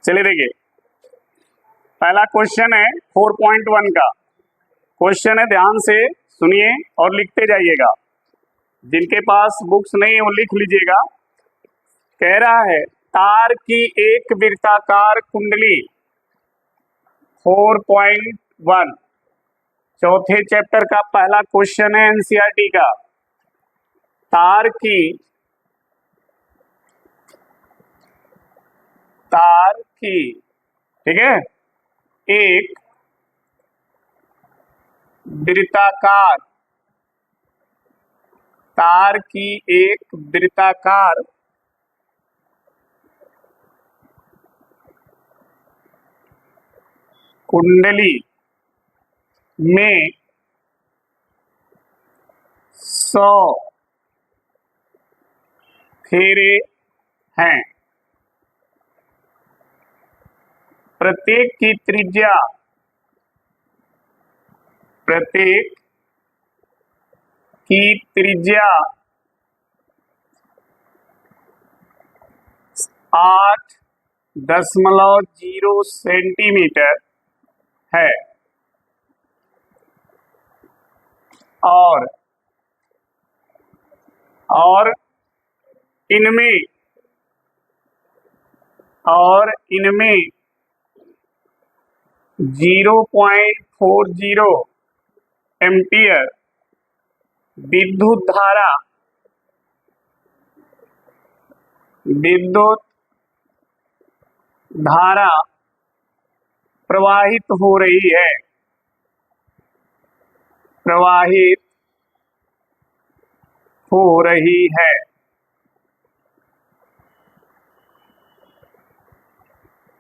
चलिए देखिए, पहला क्वेश्चन है 4.1 का क्वेश्चन है। ध्यान से सुनिए और लिखते जाइएगा। जिनके पास बुक्स नहीं है वो लिख लीजिएगा। कह रहा है तार की एक वृत्ताकार कुंडली 4.1 चौथे चैप्टर का पहला क्वेश्चन है एनसीईआरटी का। तार की ठीक है एक वृत्ताकार, तार की एक वृत्ताकार कुंडली में 100 फेरे हैं। प्रत्येक की त्रिज्या 8.0 सेंटीमीटर है और इनमें 0.40 एम्पियर विद्युत धारा प्रवाहित हो रही है।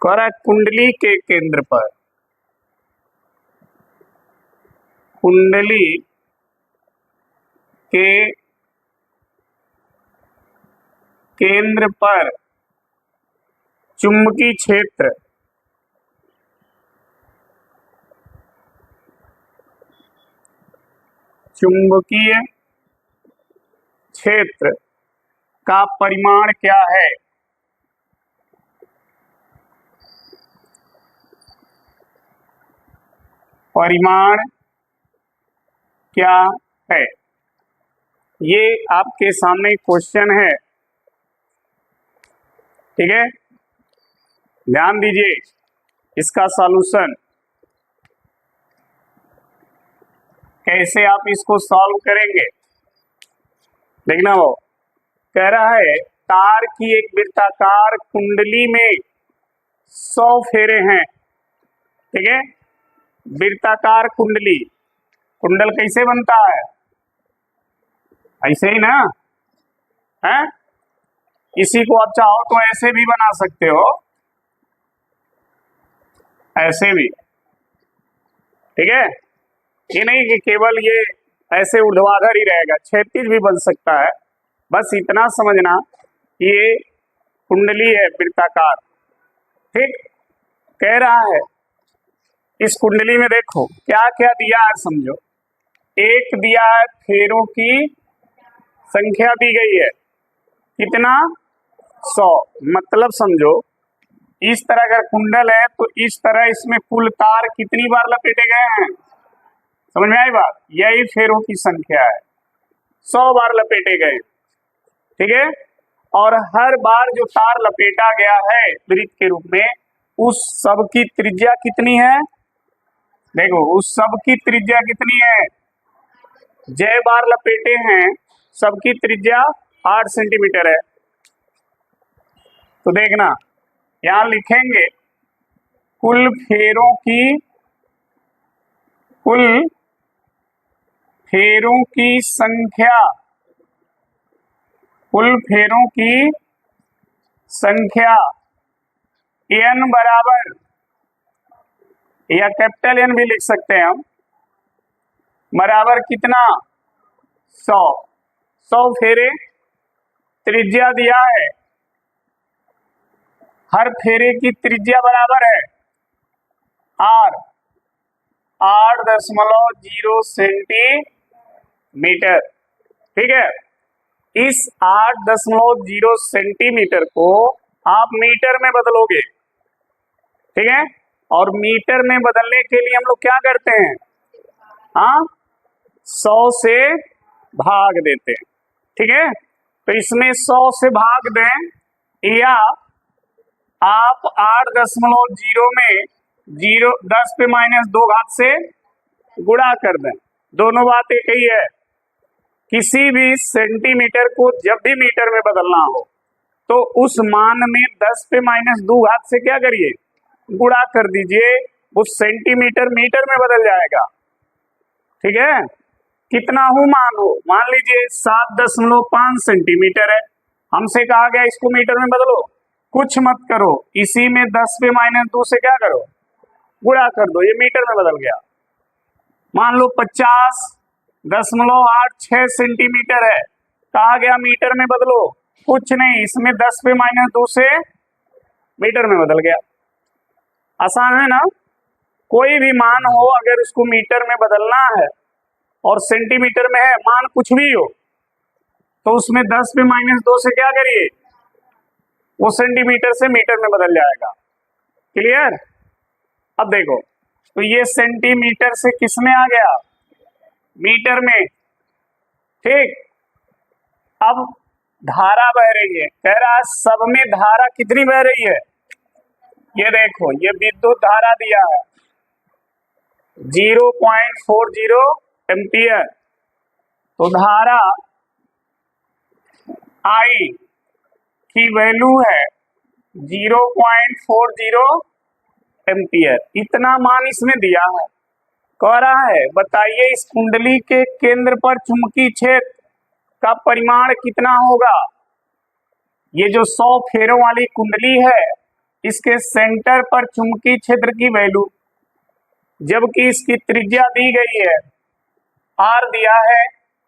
करा कुंडली के केंद्र पर, कुंडली के केंद्र पर चुंबकीय क्षेत्र का परिमाण क्या है? परिमाण क्या है? ये आपके सामने क्वेश्चन है। ठीक है, ध्यान दीजिए। इसका सॉल्यूशन कैसे आप इसको सॉल्व करेंगे देखना। वो कह रहा है तार की एक वृत्ताकार कुंडली में 100 फेरे हैं। ठीक है, वृत्ताकार कुंडली, कुंडल कैसे बनता है? ऐसे ही ना है। इसी को आप चाहो तो ऐसे भी बना सकते हो, ऐसे भी। ठीक है, ये नहीं कि केवल ये ऐसे ऊर्ध्वाधर ही रहेगा, क्षैतिज भी बन सकता है। बस इतना समझना कि ये कुंडली है वृत्ताकार। ठीक, कह रहा है इस कुंडली में देखो क्या क्या दिया है, समझो। एक दिया है फेरों की संख्या दी गई है, कितना? 100। मतलब समझो इस तरह अगर कुंडल है तो इस तरह इसमें कुल तार कितनी बार लपेटे गए हैं? समझ में आई बात? यही फेरों की संख्या है, 100 बार लपेटे गए। ठीक है, और हर बार जो तार लपेटा गया है वृत्त के रूप में, उस सब की त्रिज्या कितनी है? देखो उस सब की त्रिज्या कितनी है? जय बार लपेटे हैं सबकी त्रिज्या 8 सेंटीमीटर है। तो देखना यहां लिखेंगे कुल फेरों की संख्या, कुल फेरों की संख्या n बराबर, या कैपिटल N भी लिख सकते हैं हम, बराबर कितना? 100 फेरे। त्रिज्या दिया है, हर फेरे की त्रिज्या बराबर है r, 8.0 सेंटीमीटर। ठीक है, इस 8.0 सेंटीमीटर को आप मीटर में बदलोगे ठीक है। और मीटर में बदलने के लिए हम लोग क्या करते हैं, हाँ 100 से भाग देते हैं, ठीक है। तो इसमें 100 से भाग दें या आप 8.0 में 10 पे -2 से गुणा कर दें, दोनों बात एक ही है। किसी भी सेंटीमीटर को जब भी मीटर में बदलना हो तो उस मान में 10 पे -2 से क्या करिए, गुणा कर दीजिए, उस सेंटीमीटर मीटर में बदल जाएगा, ठीक है। कितना हो मान हो, मान लीजिए 7.5 सेंटीमीटर है, हमसे कहा गया इसको मीटर में बदलो, कुछ मत करो, इसी में 10 पे -2 से क्या करो, गुणा कर दो, ये मीटर में बदल गया। मान लो 50.86 सेंटीमीटर है, कहा गया मीटर में बदलो, कुछ नहीं, इसमें 10 पे -2 से मीटर में बदल गया। आसान है ना। कोई भी मान हो अगर उसको मीटर में बदलना है और सेंटीमीटर में है, मान कुछ भी हो, तो उसमें 10 पे -2 से क्या करिए, वो सेंटीमीटर से मीटर में बदल जाएगा। क्लियर। अब देखो, तो ये सेंटीमीटर से किस में आ गया, मीटर में, ठीक। अब धारा बह रही है, कह रहा है सब में धारा कितनी बह रही है, ये देखो, ये विद्युत धारा दिया है 0.40 एम्पियर, तो धारा I की वैल्यू है 0.40 एम्पियर, इतना मान इसमें दिया है। कह रहा है बताइए इस कुंडली के केंद्र पर चुंबकीय क्षेत्र का परिमाण कितना होगा। ये जो 100 फेरों वाली कुंडली है, इसके सेंटर पर चुंबकीय क्षेत्र की वैल्यू, जबकि इसकी त्रिज्या दी गई है R दिया है,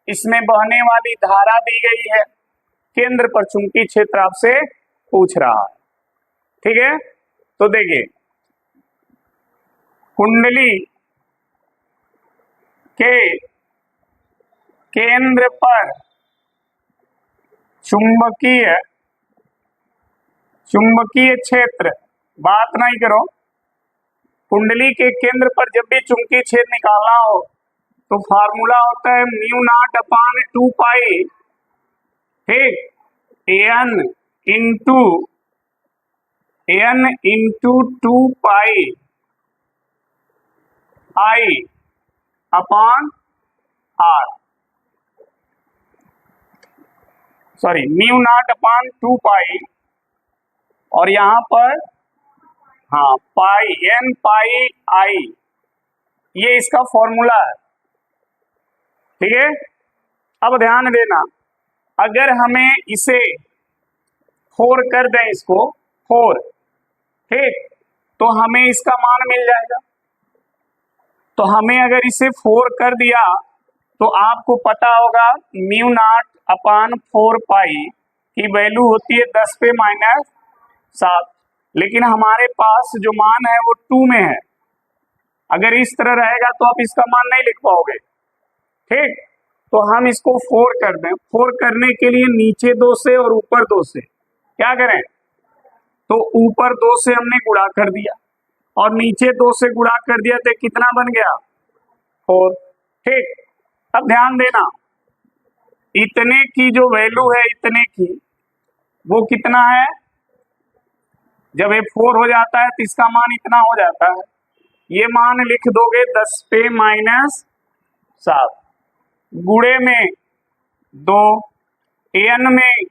इसमें बहने वाली धारा दी गई है, केंद्र पर चुंबकीय क्षेत्र आपसे पूछ रहा है, ठीक है। तो देखिए कुंडली के केंद्र पर चुंबकीय क्षेत्र, बात नहीं करो, कुंडली के केंद्र पर जब भी चुंबकीय क्षेत्र निकालना हो तो फार्मूला होता है μ0/2 ठीक, n into 2 pi I upon R, sorry μ0/2 pi, और यहां पर हाँ पाई n पाई I, ये इसका फॉर्मूला है, ठीक है। अब ध्यान देना, अगर हमें इसे 4 कर दें, इसको 4, ठीक, तो हमें इसका मान मिल जाएगा। तो हमें अगर इसे 4 कर दिया तो आपको पता होगा μ0/4 पाई की वैल्यू होती है 10 पे -7, लेकिन हमारे पास जो मान है वो 2 में है। अगर इस तरह रहेगा तो आप इसका मान नहीं लिख पाओगे, ठीक। तो हम इसको 4 कर दें, 4 करने के लिए नीचे 2 से और ऊपर 2 से क्या करें, तो ऊपर 2 से हमने गुणा कर दिया और नीचे 2 से गुणा कर दिया, तो कितना बन गया 4, ठीक। अब ध्यान देना, इतने की जो वैल्यू है, इतने की वो कितना है, जब ये 4 हो जाता है तो इसका मान इतना हो जाता है, ये मान लिख दोगे 10 पे -7, गुणे में 2, n में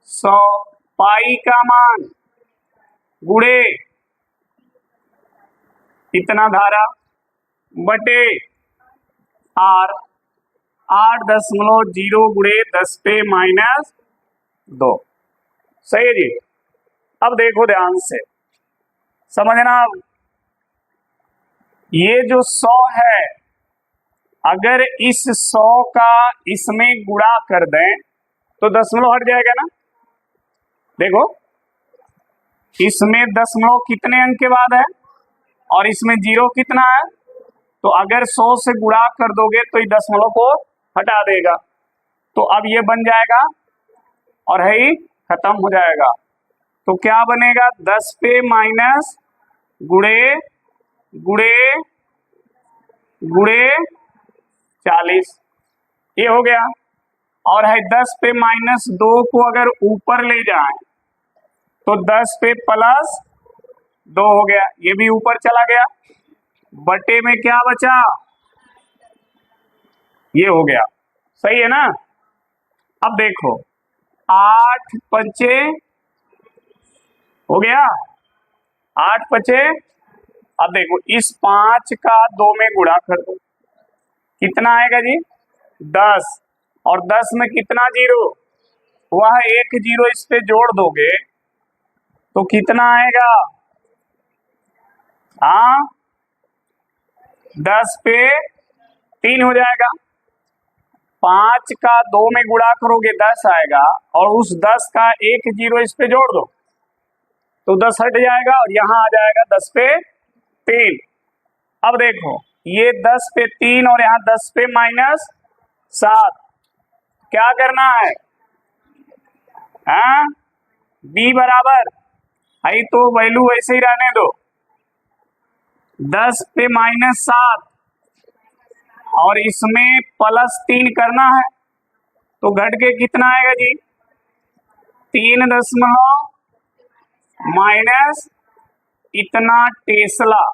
100, पाई का मान गुणे इतना धारा बटे R, 8.0 गुणे 10 पे -2, सही है जी। अब देखो ध्यान से समझना, ये जो 100 है, अगर इस 100 का इसमें गुणा कर दें तो दशमलव हट जाएगा ना। देखो इसमें दशमलव कितने अंक के बाद है और इसमें 0 कितना है, तो अगर 100 से गुणा कर दोगे तो ये दशमलव को हटा देगा, तो अब ये बन जाएगा और है ही खत्म हो जाएगा। तो क्या बनेगा, 10 पे गुणे गुणे गुणे 40, ये हो गया। और है 10 पे -2 को अगर ऊपर ले जाए तो 10 पे +2 हो गया, ये भी ऊपर चला गया। बटे में क्या बचा, ये हो गया। सही है ना। अब देखो 8 पंचे हो गया, 8 पंचे। अब देखो इस 5 का 2 में गुणा कर दो, कितना आएगा जी 10। और 10 में कितना जीरो, वह एक जीरो इस पे जोड़ दोगे तो कितना आएगा, हाँ 10 पे 3 हो जाएगा। 5 का 2 में गुणा करोगे 10 आएगा, और उस 10 का एक जीरो इस पे जोड़ दो तो 10 हट जाएगा और यहां आ जाएगा 10 पे 3। अब देखो ये 10 पे 3 और यहाँ 10 पे -7, क्या करना है, हाँ b बराबर आई तो वैल्यू वैसे ही रहने दो, 10 पे -7 और इसमें +3 करना है तो घट के कितना आएगा जी 3 दशमलव माइनस इतना टेस्ला।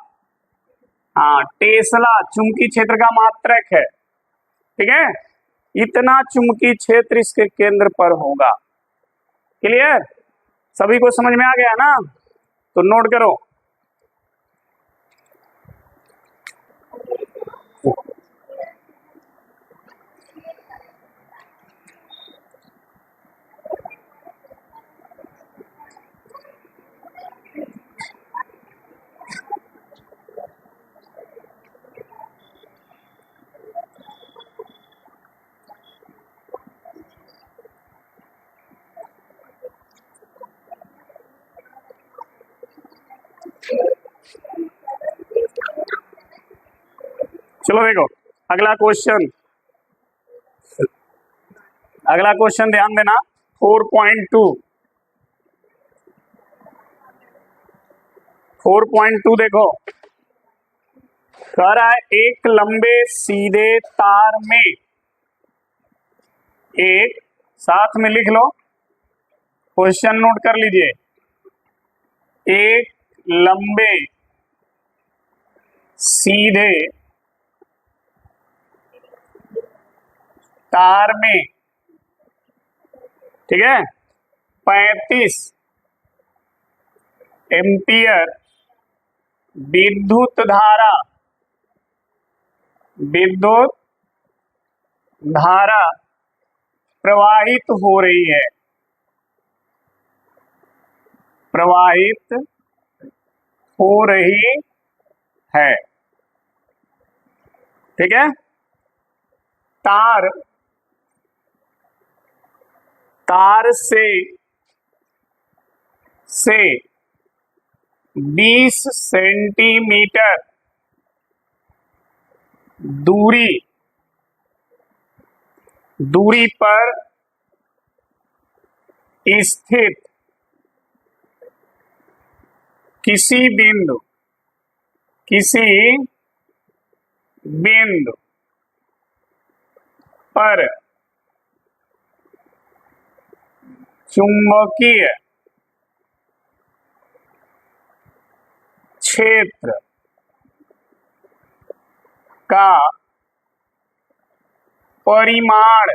हाँ टेस्ला चुंबकीय क्षेत्र का मात्रक है, ठीक है। इतना चुंबकीय क्षेत्र इसके केंद्र पर होगा। क्लियर, सभी को समझ में आ गया ना, तो नोट करो। चलो देखो अगला क्वेश्चन, अगला क्वेश्चन ध्यान देना 4.2। 4.2 देखो कह रहा है एक लंबे सीधे तार में, एक साथ में लिख लो, क्वेश्चन नोट कर लीजिए। एक लंबे सीधे तार में, ठीक है, 35 एम्पियर विद्युत धारा प्रवाहित हो रही है, प्रवाहित हो रही है, ठीक है। तार से 20 सेंटीमीटर दूरी पर स्थित किसी बिंदु पर चुंबकीय क्षेत्र का परिमाण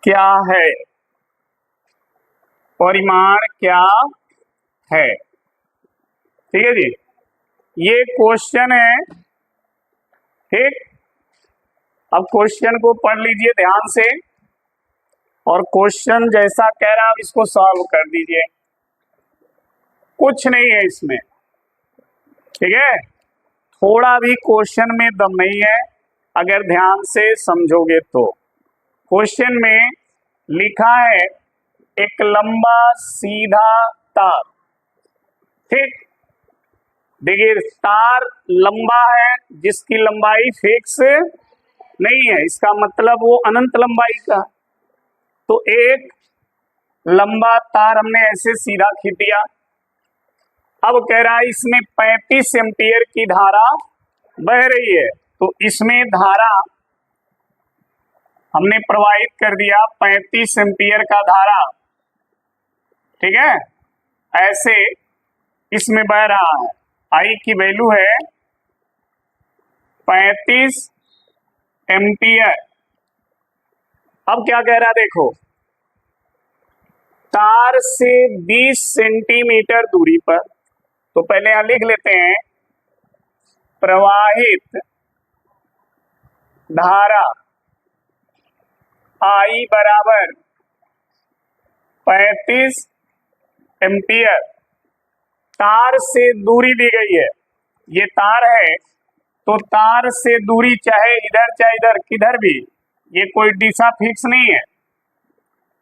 क्या है, परिमाण क्या है, ठीक है जी। ये क्वेश्चन है, ठीक। अब क्वेश्चन को पढ़ लीजिए ध्यान से, और क्वेश्चन जैसा कह रहा है आप इसको सॉल्व कर दीजिए, कुछ नहीं है इसमें, ठीक है। थोड़ा भी क्वेश्चन में दम नहीं है अगर ध्यान से समझोगे तो। क्वेश्चन में लिखा है एक लंबा सीधा तार, ठीक। देखिए तार लंबा है जिसकी लंबाई फिक्स नहीं है, इसका मतलब वो अनंत लंबाई का। तो एक लंबा तार हमने ऐसे सीधा खींच दिया, अब कह रहा है इसमें 35 एम्पियर की धारा बह रही है, तो इसमें धारा हमने प्रवाहित कर दिया 35 एम्पियर का धारा, ठीक है। ऐसे इसमें बह रहा है, आई की वैल्यू है 35 एम्पियर। अब क्या कह रहा है देखो, तार से 20 सेंटीमीटर दूरी पर, तो पहले यहां लिख लेते हैं प्रवाहित धारा आई बराबर 35 एम्पियर। तार से दूरी दी गई है, ये तार है, तो तार से दूरी चाहे इधर किधर भी, ये कोई दिशा फिक्स नहीं है।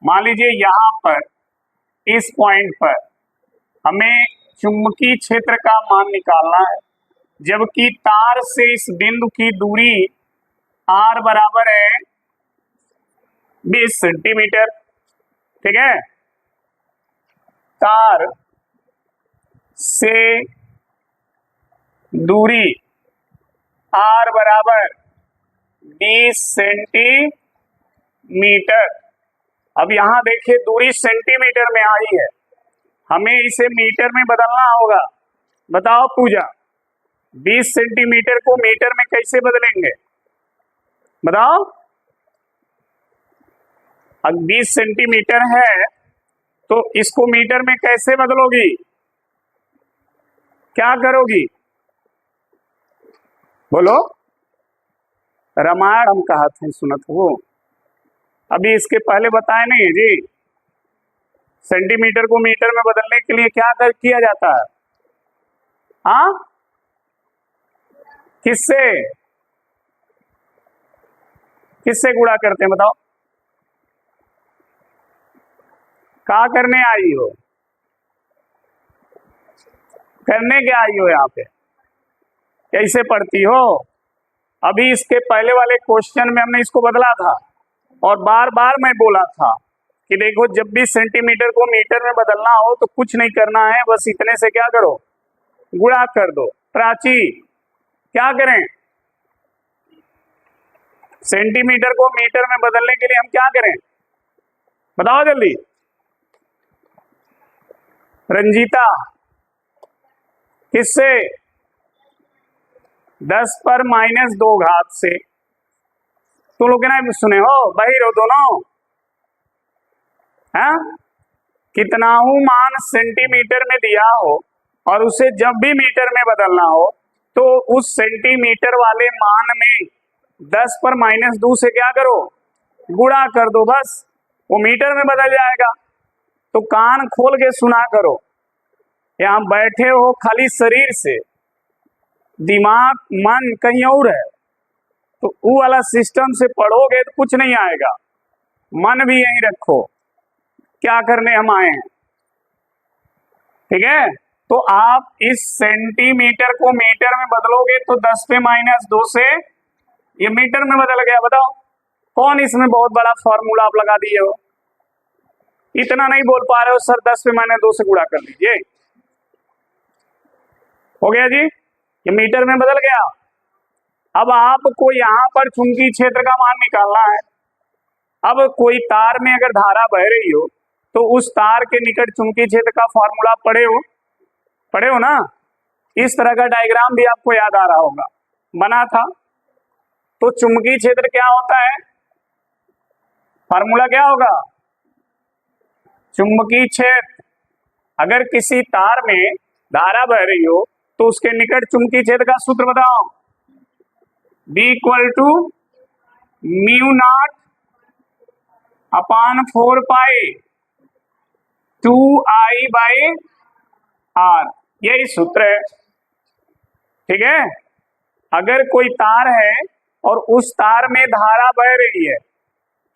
मान लीजिए यहां पर इस पॉइंट पर हमें चुंबकीय क्षेत्र का मान निकालना है, जबकि तार से इस बिंदु की दूरी r बराबर है 20 सेंटीमीटर, ठीक है। तार से दूरी r बराबर 20 सेंटीमीटर। अब यहां देखिए दूरी सेंटीमीटर में आई है, हमें इसे मीटर में बदलना होगा। बताओ पूजा, 20 सेंटीमीटर को मीटर में कैसे बदलेंगे बताओ। अब 20 सेंटीमीटर है तो इसको मीटर में कैसे बदलोगी, क्या करोगी बोलो। रामायण हम कहा थे सुनत हो, अभी इसके पहले बताए नहीं है जी। सेंटीमीटर को मीटर में बदलने के लिए क्या किया जाता है, हाँ किससे किससे गुणा करते हैं बताओ। क्या करने आई हो, करने क्या आई हो यहाँ पे, कैसे पढ़ती हो। अभी इसके पहले वाले क्वेश्चन में हमने इसको बदला था, और बार बार मैं बोला था कि देखो जब भी सेंटीमीटर को मीटर में बदलना हो तो कुछ नहीं करना है, बस इतने से क्या करो, गुणा कर दो। प्राची क्या करें, सेंटीमीटर को मीटर में बदलने के लिए हम क्या करें बताओ जल्दी। रंजीता किससे, 10 पर -2 घात से। तुम लोग ना सुने हो, बाहर हो दोनों, हाँ कितना मान सेंटीमीटर में दिया हो और उसे जब भी मीटर में बदलना हो तो उस सेंटीमीटर वाले मान में 10 पर -2 से क्या करो, गुणा कर दो, बस वो मीटर में बदल जाएगा। तो कान खोल के सुना करो, यहां बैठे हो खाली शरीर से, दिमाग मन कहीं और है, तो वो वाला सिस्टम से पढ़ोगे तो कुछ नहीं आएगा। मन भी यहीं रखो, क्या करने हम आए हैं, ठीक है। तो आप इस सेंटीमीटर को मीटर में बदलोगे तो 10 पे -2 से ये मीटर में बदल गया। बताओ कौन इसमें बहुत बड़ा फॉर्मूला आप लगा दिए हो, इतना नहीं बोल पा रहे हो सर, 10 पे -2 से गुणा कर दीजिए, हो गया जी, ये मीटर में बदल गया। अब आपको यहाँ पर चुंबकीय क्षेत्र का मान निकालना है। अब कोई तार में अगर धारा बह रही हो तो उस तार के निकट चुंबकीय क्षेत्र का फॉर्मूला पढ़े हो ना। इस तरह का डायग्राम भी आपको याद आ रहा होगा, बना था। तो चुंबकीय क्षेत्र क्या होता है, फॉर्मूला क्या होगा, चुंबकीय क्षेत्र अगर किसी तार में धारा बह रही हो तो उसके निकट चुंबकीय क्षेत्र का सूत्र बताओ, B = μ0/4π 2I/r, यही सूत्र है, ठीक है। अगर कोई तार है और उस तार में धारा बह रही है,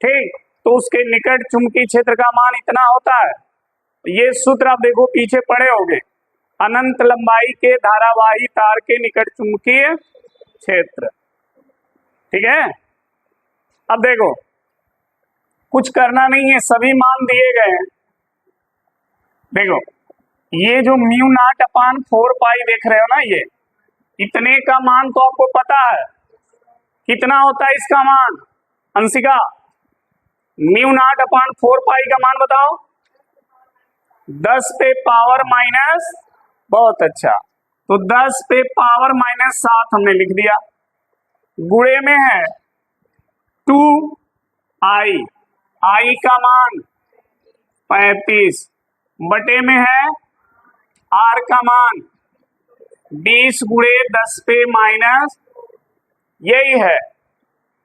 ठीक, तो उसके निकट चुंबकीय क्षेत्र का मान इतना होता है। ये सूत्र आप देखो पीछे पढ़े होंगे, अनंत लंबाई के धारावाही तार के निकट चुंबकीय क्षेत्र, ठीक है। अब देखो कुछ करना नहीं है, सभी मान दिए गए हैं। देखो ये जो म्यू नॉट अपान 4 पाई देख रहे हो ना, ये इतने का मान तो आपको पता है कितना होता है इसका मान। अंशिका, म्यू नॉट अपान 4 पाई का मान बताओ। 10 पे पावर माइनस, बहुत अच्छा, तो 10 पे पावर माइनस 7 हमने लिख दिया। गुणे में है 2i, आई का मान 35, बटे में है r का मान 20 गुणे 10 पे माइनस, यही है।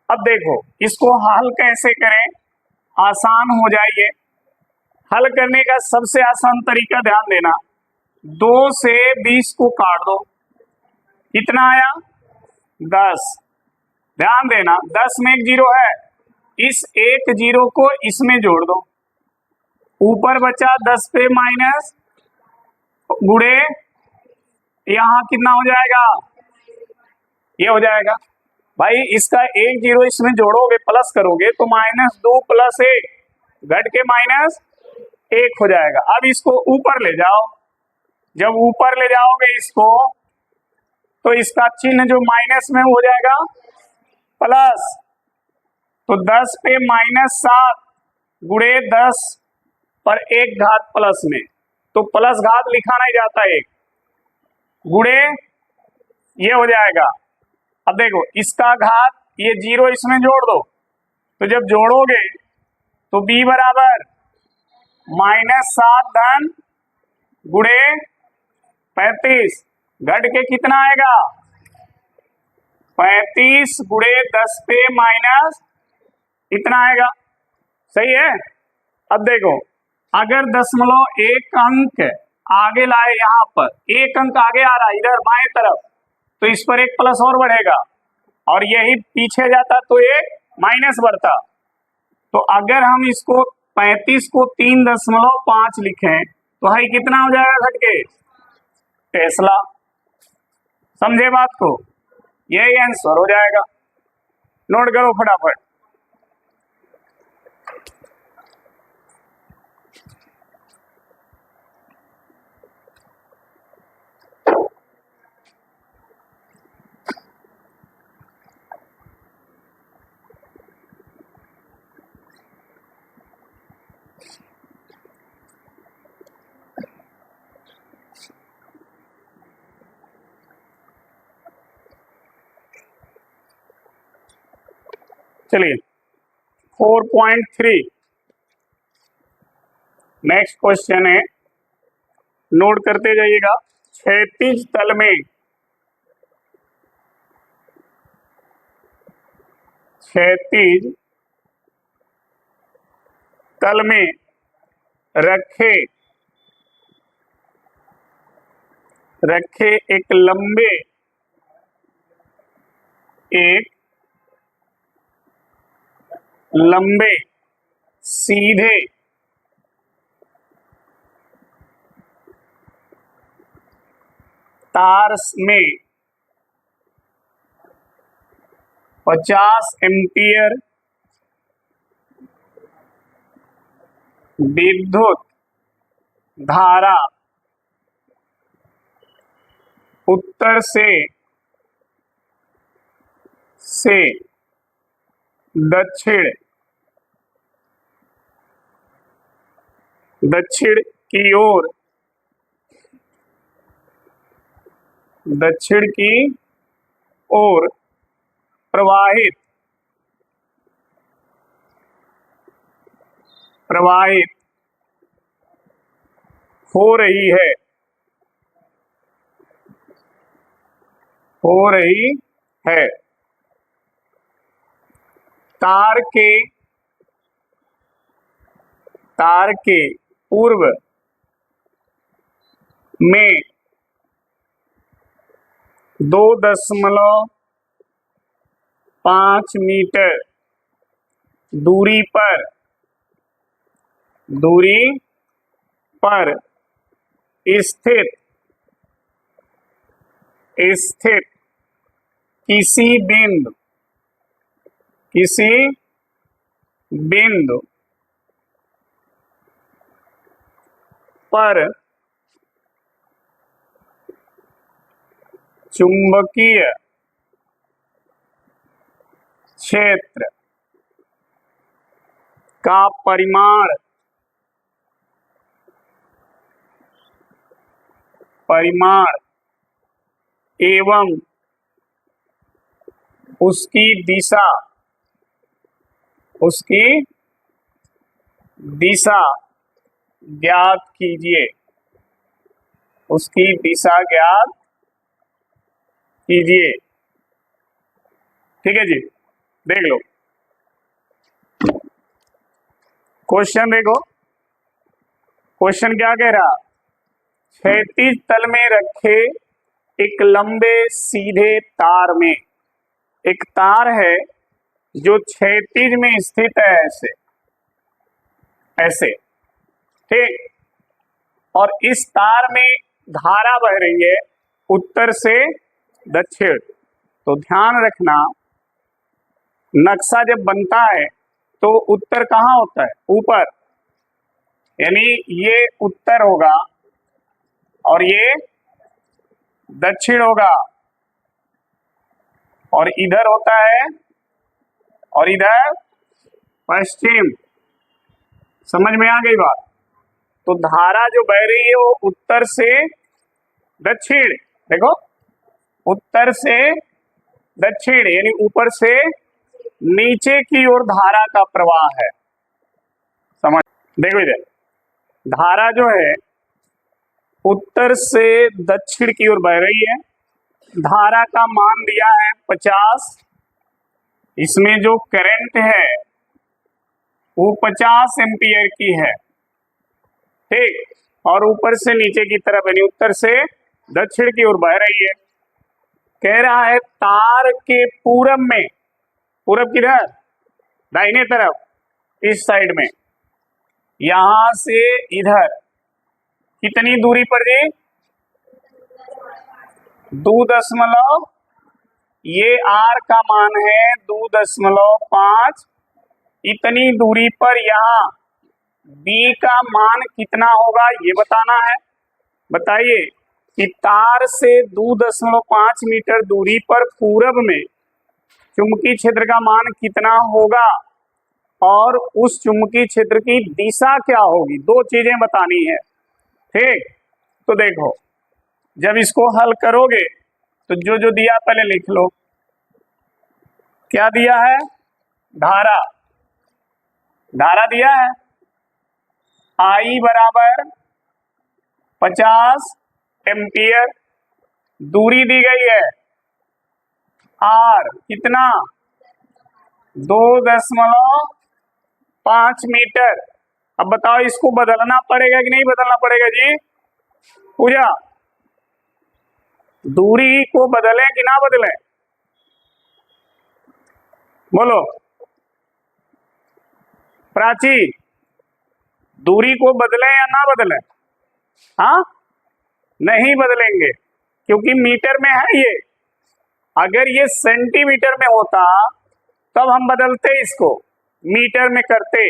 अब देखो इसको हल कैसे करें, आसान हो जाइए। हल करने का सबसे आसान तरीका ध्यान देना, 2 से 20 को काट दो, कितना आया 10। ध्यान देना 10 में एक जीरो है, इस एक जीरो को इसमें जोड़ दो, ऊपर बचा 10 पे माइनस गुणे, यहां कितना हो जाएगा, ये हो जाएगा। भाई इसका एक जीरो इसमें जोड़ोगे प्लस करोगे तो -2 + 1 घट के -1 हो जाएगा। अब इसको ऊपर ले जाओ, जब ऊपर ले जाओगे इसको तो इसका चिन्ह जो माइनस में हो जाएगा प्लस, तो 10 पे -7 गुणे 10 पर 1 घात प्लस में, तो प्लस घात लिखा नहीं जाता, 1 गुणे ये हो जाएगा। अब देखो इसका घात, ये जीरो इसमें जोड़ दो, तो जब जोड़ोगे तो b बराबर -7 धन गुणे 35 घट के कितना आएगा 35 गुणे 10 पे माइनस इतना आएगा। सही है। अब देखो अगर 1 अंक आगे लाए, यहां पर 1 अंक आगे आ रहा है इधर बाएं तरफ, तो इस पर 1 प्लस और बढ़ेगा, और यही पीछे जाता तो 1 माइनस बढ़ता। तो अगर हम इसको 35 को 3.5 लिखें तो है कितना हो जाएगा घट के, टेस्ला। समझे बात को, यही आंसर हो जाएगा। नोट करो फटाफट। चलिए 4.3 नेक्स्ट क्वेश्चन है, नोट करते जाइएगा। क्षैतिज तल में, क्षैतिज तल में रखे एक लंबे सीधे तार में 50 एम्पियर विद्युत धारा उत्तर से दक्षिण की ओर प्रवाहित हो रही है। तार के पूर्व में 2.5 मीटर दूरी पर स्थित किसी बिंदु पर चुंबकीय क्षेत्र का परिमाण एवं उसकी दिशा ज्ञात कीजिए। उसकी दिशा ज्ञात कीजिए। ठीक है जी, देख लो क्वेश्चन। देखो क्वेश्चन क्या कह रहा, क्षैतिज तल में रखे एक लंबे सीधे तार में एक तार है जो क्षैतिज में स्थित है, ऐसे ठीक। और इस तार में धारा बह रही है उत्तर से दक्षिण। तो ध्यान रखना, नक्शा जब बनता है तो उत्तर कहाँ होता है, ऊपर, यानी ये उत्तर होगा और ये दक्षिण होगा, और इधर होता है और इधर पश्चिम। समझ में आ गई बात? तो धारा जो बह रही है वो उत्तर से दक्षिण, देखो उत्तर से दक्षिण यानी ऊपर से नीचे की ओर धारा का प्रवाह है। समझ, देखो इधर धारा जो है उत्तर से दक्षिण की ओर बह रही है। धारा का मान दिया है 50। इसमें जो करंट है वो 50 एम्पियर की है, ठीक। और ऊपर से नीचे की तरफ यानी उत्तर से दक्षिण की ओर बह रही है। कह रहा है तार के पूरब में, पूरब किधर, दाहिने तरफ, इस साइड में, यहां से इधर कितनी दूरी पर जी, 2 ये आर का मान है 2.5। इतनी दूरी पर यहाँ बी का मान कितना होगा ये बताना है। बताइए कि तार से 2.5 मीटर दूरी पर पूरब में चुंबकीय क्षेत्र का मान कितना होगा और उस चुंबकीय क्षेत्र की दिशा क्या होगी, दो चीजें बतानी है, ठीक। तो देखो जब इसको हल करोगे तो जो जो दिया पहले लिख लो। क्या दिया है, धारा, धारा दिया है I बराबर 50 एम्पियर। दूरी दी गई है R कितना, 2.5 मीटर। अब बताओ इसको बदलना पड़ेगा कि नहीं बदलना पड़ेगा जी, पूजा? दूरी को बदलें कि ना बदलें, बोलो प्राची, दूरी को बदलें या ना बदलें? हाँ, नहीं बदलेंगे क्योंकि मीटर में है ये। अगर ये सेंटीमीटर में होता तब हम बदलते, इसको मीटर में करते,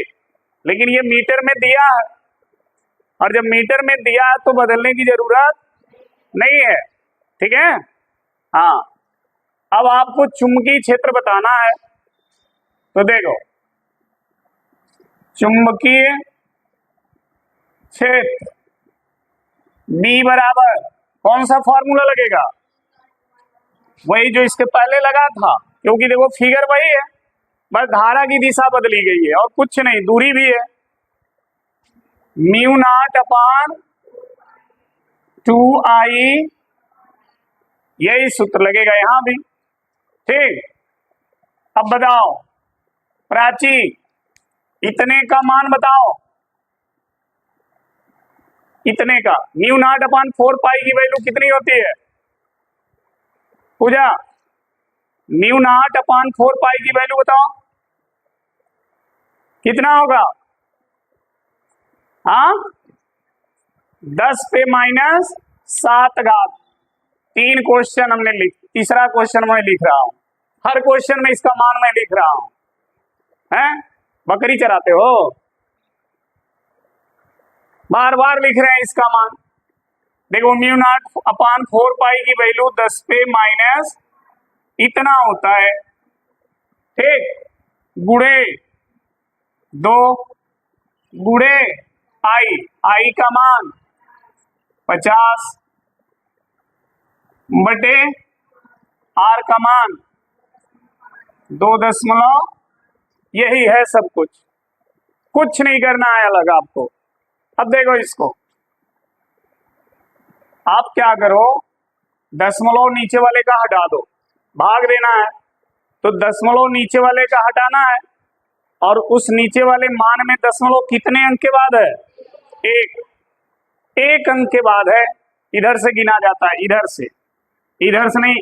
लेकिन ये मीटर में दिया है और जब मीटर में दिया है तो बदलने की जरूरत नहीं है, ठीक है। हाँ, अब आपको चुंबकीय क्षेत्र बताना है। तो देखो चुंबकीय क्षेत्र B बराबर कौन सा फॉर्मूला लगेगा, वही जो इसके पहले लगा था, क्योंकि देखो फिगर वही है, बस धारा की दिशा बदली गई है और कुछ नहीं, दूरी भी है। μ0/2I, यही सूत्र लगेगा यहां भी, ठीक। अब बताओ प्राची, इतने का मान बताओ, इतने का μ0/4 की वैल्यू कितनी होती है पूजा? μ0/4 की वैल्यू बताओ कितना होगा? हाँ, 10⁻⁷। 3 क्वेश्चन हमने तीसरा क्वेश्चन मैं लिख रहा हूं, हर क्वेश्चन में इसका मान मैं लिख रहा हूं। हैं, बकरी चराते हो, बार बार लिख रहे हैं इसका मान। देखो म्यू नॉट अपान 4 पाई की वैल्यू 10 पे माइनस इतना होता है, ठीक, गुड़े 2 गुड़े आई का मान 50 बटे आर का मान 2 यही है सब कुछ नहीं करना है अलग आपको। अब देखो इसको, आप क्या करो, दशमलव नीचे वाले का हटा दो, भाग देना है, तो दशमलव नीचे वाले का हटाना है, और उस नीचे वाले मान में दशमलव कितने अंक के बाद है, एक अंक के बाद है, इधर से गिना जाता है, इधर से नहीं,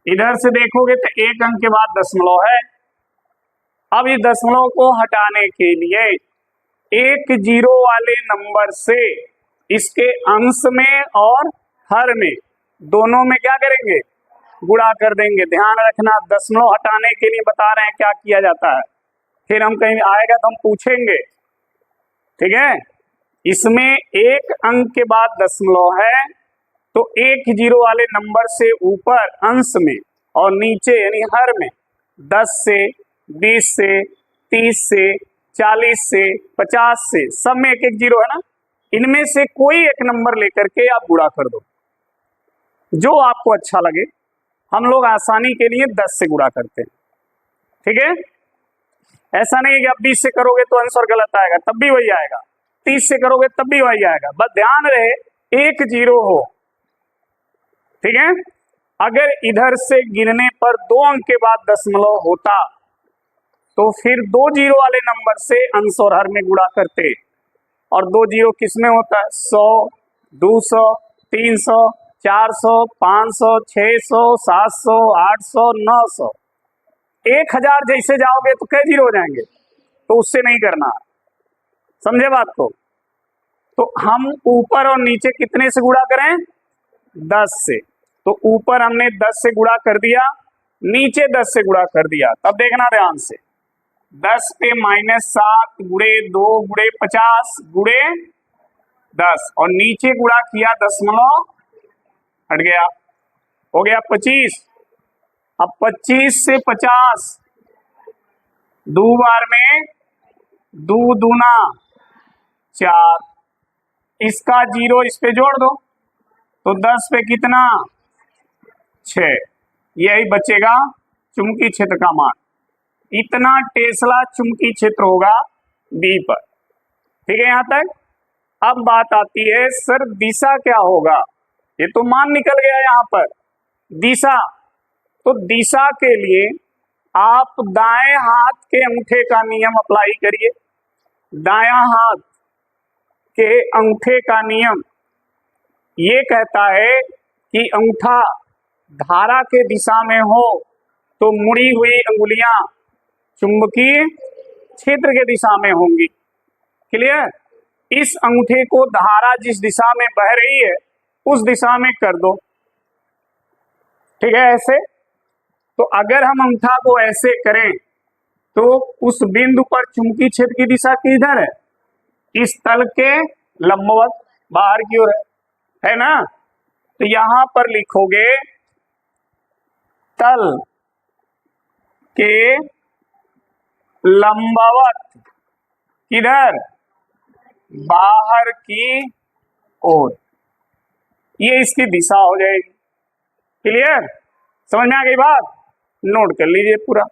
इधर से देखोगे तो एक अंक के बाद दशमलव है। अब इस दशमलव को हटाने के लिए एक जीरो वाले नंबर से इसके अंश में और हर में दोनों में क्या करेंगे, गुणा कर देंगे। ध्यान रखना, दशमलव हटाने के लिए बता रहे हैं क्या किया जाता है, फिर हम कहीं आएगा तो हम पूछेंगे, ठीक है। इसमें एक अंक के बाद दशमलव है, तो एक जीरो वाले नंबर से ऊपर अंश में और नीचे यानी हर में 10 से 20 से 30 से 40 से 50 से सब में एक जीरो है ना, इनमें से कोई एक नंबर लेकर के आप गुणा कर दो, जो आपको अच्छा लगे। हम लोग आसानी के लिए 10 से गुणा करते हैं, ठीक है। ऐसा नहीं है कि आप 20 से करोगे तो आंसर गलत आएगा, तब भी वही आएगा, 30 से करोगे तब भी वही आएगा, बस ध्यान रहे एक जीरो हो, ठीक है। अगर इधर से गिनने पर 2 अंक के बाद दशमलव होता तो फिर 2 जीरो वाले नंबर से अंश और हर में गुणा करते, और 2 जीरो किस में होता है, 100 200 300 400 500 600 700 800 900 1000 जैसे जाओगे तो कई जीरो हो जाएंगे, तो उससे नहीं करना, समझे बात को। तो हम ऊपर और नीचे कितने से गुणा करें, 10 से, तो ऊपर हमने 10 से गुणा कर दिया, नीचे 10 से गुणा कर दिया। तब देखना ध्यान से, 10 पे -7 गुड़े 2 गुड़े 50 गुड़े 10 और नीचे गुणा किया दशमलव हट गया, हो गया 25। अब 25 से 50 दो बार में 2 दूना 4, इसका जीरो इस पे जोड़ दो तो 10 पे कितना 6, यही बचेगा चुंबकीय क्षेत्र का मान। इतना टेस्ला चुंबकीय क्षेत्र होगा बी पर, ठीक है यहां तक। अब बात आती है सर दिशा क्या होगा, ये तो मान निकल गया यहां पर, दिशा, तो दिशा के लिए आप दाएं हाथ के अंगूठे का नियम अप्लाई करिए। दायां हाथ के अंगूठे का नियम ये कहता है कि अंगूठा धारा के दिशा में हो तो मुड़ी हुई अंगुलियां चुंबकीय क्षेत्र के दिशा में होंगी, क्लियर। इस अंगूठे को धारा जिस दिशा में बह रही है उस दिशा में कर दो, ठीक है ऐसे। तो अगर हम अंगूठा को ऐसे करें तो उस बिंदु पर चुंबकीय क्षेत्र की दिशा किधर है, इस तल के लंबवत बाहर की ओर है ना। तो यहां पर लिखोगे तल के लंबवत किधर, बाहर की ओर, ये इसकी दिशा हो जाएगी, क्लियर, समझ में आ गई बात, नोट कर लीजिए पूरा।